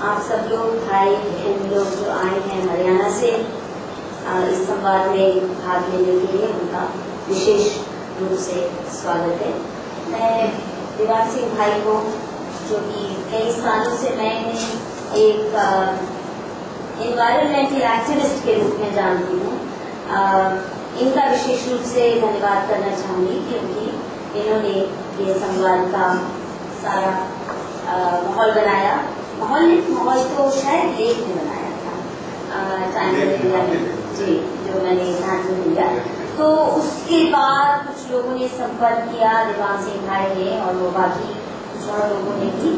आप सब लोग भाई बहन लोग जो आए हैं हरियाणा से इस संवाद में भाग लेने के लिए उनका विशेष रूप से स्वागत है। मैं दीवान सिंह भाई को, जो कि कई सालों से मैं एक एनवायरमेंटल एक्टिविस्ट के रूप में जानती हूँ, इनका विशेष रूप से धन्यवाद करना चाहूँगी, क्योंकि इन्होंने ये संवाद का सारा माहौल बनाया। माहौल तो शायद लेख ने बनाया था, टाइम जी, जो मैंने ध्यान में लिया। तो उसके बाद कुछ लोगों ने संपर्क किया, दीवान सिंह भाई ने और वो बाकी कुछ और लोगों ने भी,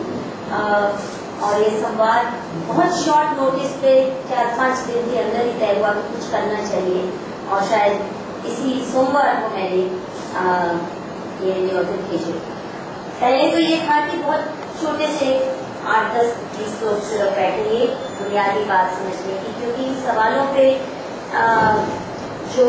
और ये संवाद बहुत शॉर्ट नोटिस पे 4-5 दिन के अंदर ही तय हुआ कि कुछ करना चाहिए, और शायद इसी सोमवार को मैंने ये न्योते भेजे। पहले तो ये था कि बहुत छोटे से 8-10-20 लोग सिर्फ बैठेंगे बुनियादी बात समझने की, क्योंकि इन सवालों पे जो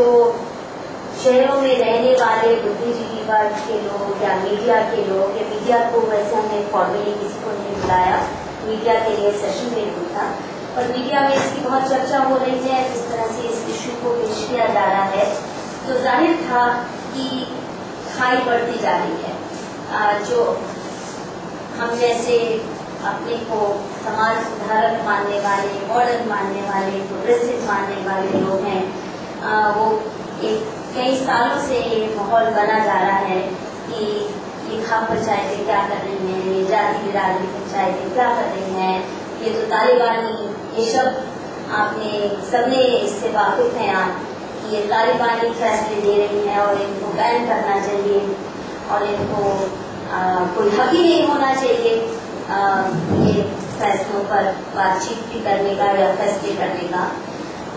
शहरों में रहने वाले बुद्धिजीवी वर्ग के लोग या मीडिया के लोग, या मीडिया को वैसे हमने फॉर्मली किसी को नहीं बुलाया, मीडिया के लिए सेशन में नहीं था, और मीडिया में इसकी बहुत चर्चा हो रही है, जिस तरह से इस इशू को पेश किया जा रहा है, तो जाहिर था कि खाई बढ़ती जा रही है। जो हम जैसे अपने को समाज सुधारक मानने वाले, मॉडर्न मानने वाले, प्रोग्रेसिव मानने वाले लोग हैं, वो एक कई सालों से ये माहौल बना जा रहा है कि ये खाप पंचायतें क्या कर रही हैं, ये जाति बिरादरी पंचायतें क्या कर रही हैं, ये तो तालिबानी, ये सब आपने सबने इससे वाकिफ हैं आप कि ये तालिबानी फैसले दे रही हैं और इनको बैन करना चाहिए और इनको कोई हक ही नहीं होना चाहिए ये फैसलों पर बातचीत भी करने का या फैसले करने का।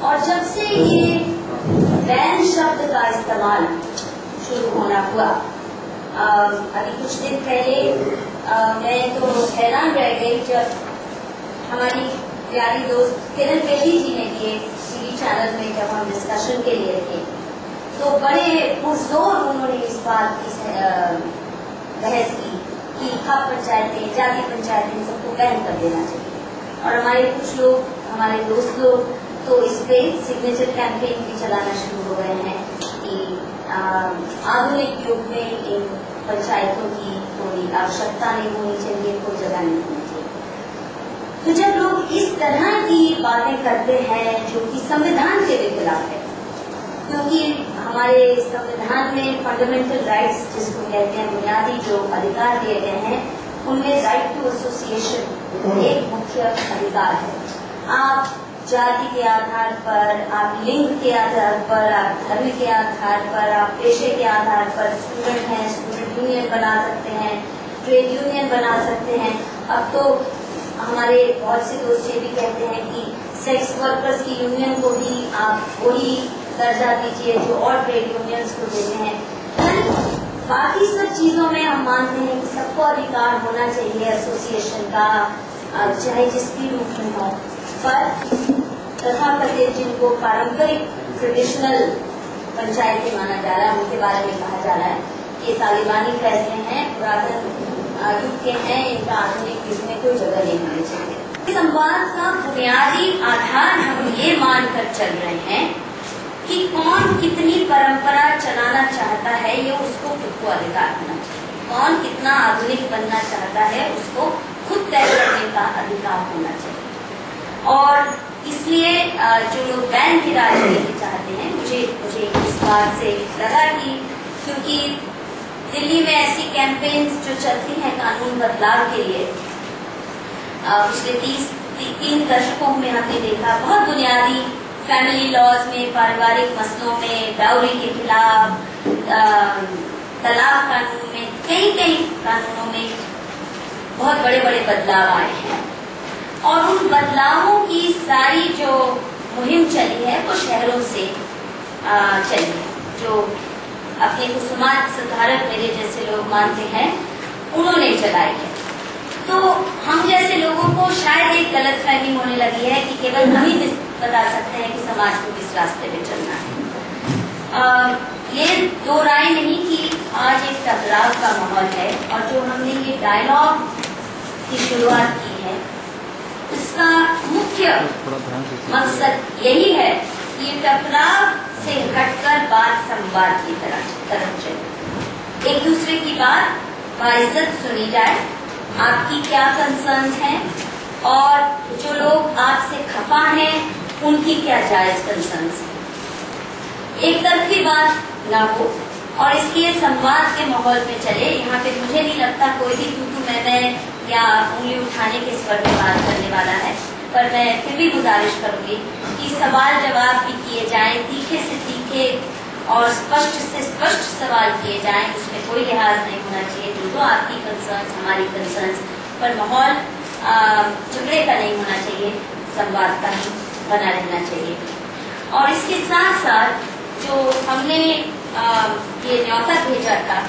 और जब से ये बैन शब्द का इस्तेमाल शुरू होना हुआ, अभी कुछ दिन पहले मैं तो हैरान रह गई जब हमारी प्यारी दोस्त किरण बेदी जी ने भी टीवी चैनल में जब हम डिस्कशन के लिए थे, तो बड़े पुरजोर उन्होंने इस बात की बहस की कि खाप पंचायतें, जाति पंचायतें, सबको बैन कर देना चाहिए। और हमारे कुछ लोग, हमारे दोस्त लोग तो इस पे सिग्नेचर कैंपेन भी चलाना शुरू हो गए हैं कि आधुनिक युग में इन पंचायतों की कोई आवश्यकता नहीं होनी चाहिए, कोई जगह नहीं होनी चाहिए। तो जब लोग इस तरह की बातें करते हैं जो कि संविधान के भी खिलाफ है, क्योंकि हमारे संविधान में फंडामेंटल राइट्स जिसको कहते हैं, बुनियादी जो अधिकार दिए गए हैं, उनमें राइट टू एसोसिएशन एक मुख्य अधिकार है। आप जाति के आधार पर, आप लिंग के आधार पर, आप धर्म के आधार पर, आप पेशे के आधार पर स्टूडेंट हैं, स्टूडेंट यूनियन बना सकते हैं, ट्रेड यूनियन बना सकते हैं। अब तो हमारे बहुत से दोस्त ये भी कहते हैं कि सेक्स वर्कर्स की यूनियन को भी आप वही दर्जा दीजिए जो और ट्रेड यूनियंस को देते हैं। बाकी सब चीजों में हम मानते हैं कि सबको अधिकार होना चाहिए एसोसिएशन का, चाहे जिसकी रूप में हो। पर तथाकथित जिनको पारंपरिक ट्रेडिशनल पंचायतें माना जा रहा है, उनके बारे में कहा जा रहा है कि तालिबानी फैसले हैं, पुरातन युग के हैं, इनका आधुनिक युग में कोई जगह नहीं होनी चाहिए। संवाद का बुनियादी आधार हम ये मानकर चल रहे हैं कि कौन कितनी परंपरा चलाना चाहता है, ये उसको खुद को अधिकार होना चाहिए। कौन कितना आधुनिक बनना चाहता है, उसको खुद तय करने का अधिकार होना चाहिए। और इसलिए जो लोग बैन की राजनीति चाहते हैं, मुझे इस बात से लगा कि क्योंकि दिल्ली में ऐसी कैंपेन्स जो चलती हैं कानून बदलाव के लिए, पिछले 3 दशकों में हमने देखा बहुत बुनियादी फैमिली लॉज में, पारिवारिक मसलों में, डाउरी के खिलाफ, तलाक कानून में, कई कानूनों में बहुत बड़े बड़े बदलाव आए हैं। और उन बदलावों की सारी जो मुहिम चली है वो शहरों से चली है। जो अपने को समाज सुधारक मेरे जैसे लोग मानते हैं, उन्होंने चलाई है। तो हम जैसे लोगों को शायद एक गलतफहमी होने लगी है कि केवल हम ही बता सकते हैं कि समाज को किस रास्ते पे चलना है। ये दो राय नहीं कि आज एक टकराव का माहौल है, और जो हमने ये डायलॉग की शुरुआत की है, इसका मुख्य मकसद यही है कि टकराव से हटकर बात संवाद की तरफ चले, एक दूसरे की बात बाइज्जत सुनी जाए, आपकी क्या कंसर्न है और जो लोग आपसे खफा हैं उनकी क्या जायज कंसर्न है। एक तरफी बात ना हो और इसलिए संवाद के माहौल में चले। यहाँ पे मुझे नहीं लगता कोई भी तू मैं या उंगली उठाने के स्वर में बात करने वाला है, पर मैं फिर भी गुजारिश करूंगी कि सवाल जवाब भी किए जाएं, तीखे से तीखे और स्पष्ट से स्पष्ट सवाल किए जाएं, उसमें कोई लिहाज नहीं होना चाहिए। जो आपकी कंसर्न हमारी कंसर्न, पर माहौल झगड़े का नहीं होना चाहिए, संवाद का ही बना रहना चाहिए। और इसके साथ साथ जो हमने ये न्योता भेजा था